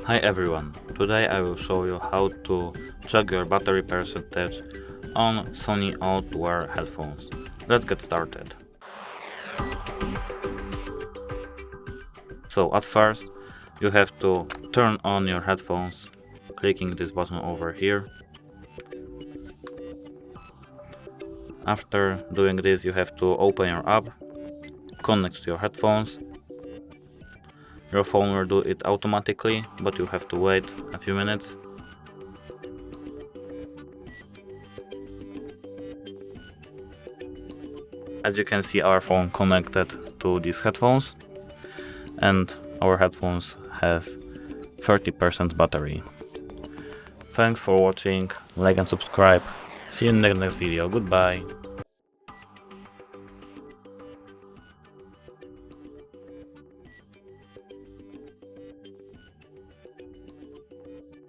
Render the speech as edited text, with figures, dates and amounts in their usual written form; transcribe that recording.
Hi everyone, today I will show you how to check your battery percentage on Sony ULT Wear headphones. Let's get started. So at first you have to turn on your headphones, clicking this button over here. After doing this, you have to open your app, connect to your headphones. Your phone will do it automatically, but you have to wait a few minutes. As you can see, our phone connected to these headphones, and our headphones has 30% battery. Thanks for watching, like and subscribe. See you in the next video. Goodbye.